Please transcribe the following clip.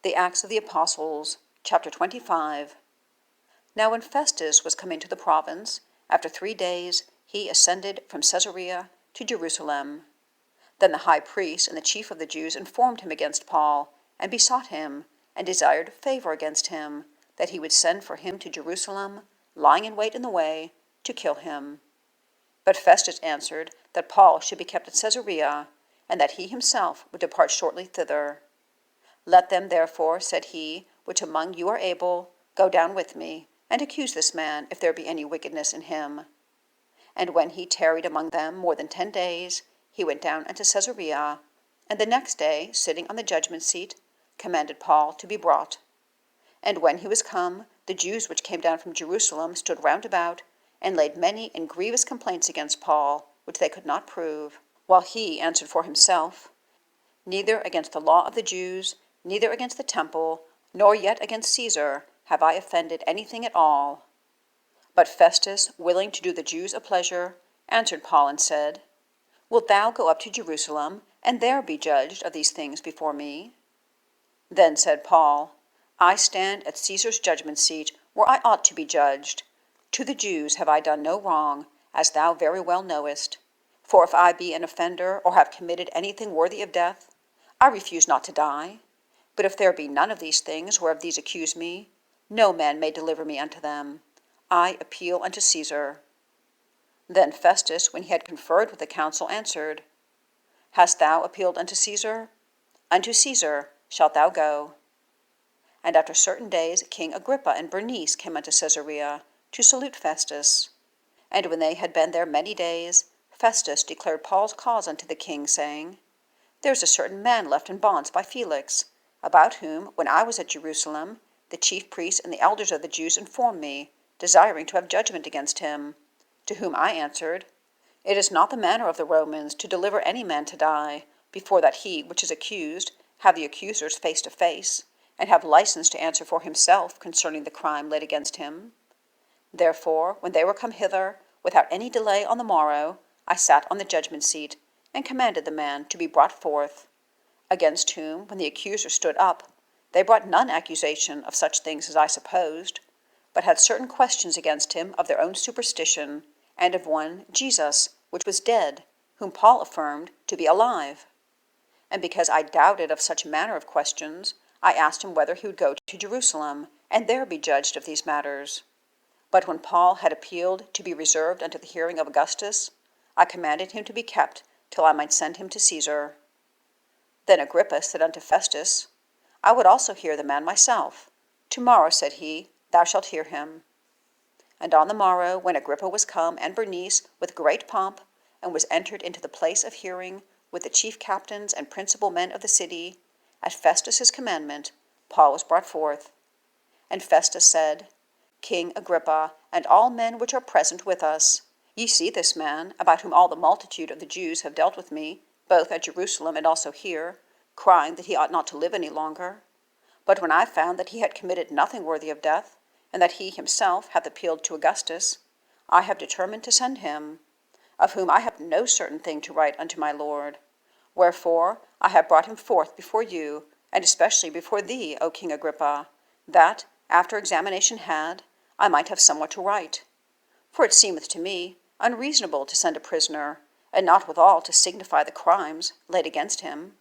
The Acts of the Apostles, chapter 25. Now when Festus was come into the province, after 3 days he ascended from Caesarea to Jerusalem. Then the high priest and the chief of the Jews informed him against Paul, and besought him, and desired favour against him, that he would send for him to Jerusalem, lying in wait in the way, to kill him. But Festus answered that Paul should be kept at Caesarea, and that he himself would depart shortly thither. Let them therefore, said he, which among you are able, go down with me, and accuse this man, if there be any wickedness in him. And when he tarried among them more than 10 days, he went down unto Caesarea, and the next day, sitting on the judgment seat, commanded Paul to be brought. And when he was come, the Jews which came down from Jerusalem stood round about, and laid many and grievous complaints against Paul, which they could not prove, while he answered for himself, Neither against the law of the Jews, neither against the temple, nor yet against Caesar, have I offended anything at all. But Festus, willing to do the Jews a pleasure, answered Paul and said, Wilt thou go up to Jerusalem, and there be judged of these things before me? Then said Paul, I stand at Caesar's judgment seat, where I ought to be judged. To the Jews have I done no wrong, as thou very well knowest. For if I be an offender, or have committed anything worthy of death, I refuse not to die. But if there be none of these things whereof these accuse me, no man may deliver me unto them. I appeal unto Caesar. Then Festus, when he had conferred with the council, answered, Hast thou appealed unto Caesar? Unto Caesar shalt thou go. And after certain days King Agrippa and Bernice came unto Caesarea to salute Festus. And when they had been there many days, Festus declared Paul's cause unto the king, saying, There is a certain man left in bonds by Felix, about whom, when I was at Jerusalem, the chief priests and the elders of the Jews informed me, desiring to have judgment against him. To whom I answered, It is not the manner of the Romans to deliver any man to die, before that he which is accused have the accusers face to face, and have license to answer for himself concerning the crime laid against him. Therefore, when they were come hither, without any delay on the morrow, I sat on the judgment seat, and commanded the man to be brought forth, against whom, when the accusers stood up, they brought none accusation of such things as I supposed, but had certain questions against him of their own superstition, and of one Jesus, which was dead, whom Paul affirmed to be alive. And because I doubted of such manner of questions, I asked him whether he would go to Jerusalem, and there be judged of these matters. But when Paul had appealed to be reserved unto the hearing of Augustus, I commanded him to be kept till I might send him to Caesar. Then Agrippa said unto Festus, I would also hear the man myself. Tomorrow, said he, thou shalt hear him. And on the morrow, when Agrippa was come, and Bernice, with great pomp, and was entered into the place of hearing, with the chief captains and principal men of the city, at Festus's commandment, Paul was brought forth. And Festus said, King Agrippa, and all men which are present with us, ye see this man, about whom all the multitude of the Jews have dealt with me, both at Jerusalem and also here, crying that he ought not to live any longer. But when I found that he had committed nothing worthy of death, and that he himself hath appealed to Augustus, I have determined to send him, of whom I have no certain thing to write unto my Lord. Wherefore I have brought him forth before you, and especially before thee, O King Agrippa, that, after examination had, I might have somewhat to write. For it seemeth to me unreasonable to send a prisoner, and not withal to signify the crimes laid against him.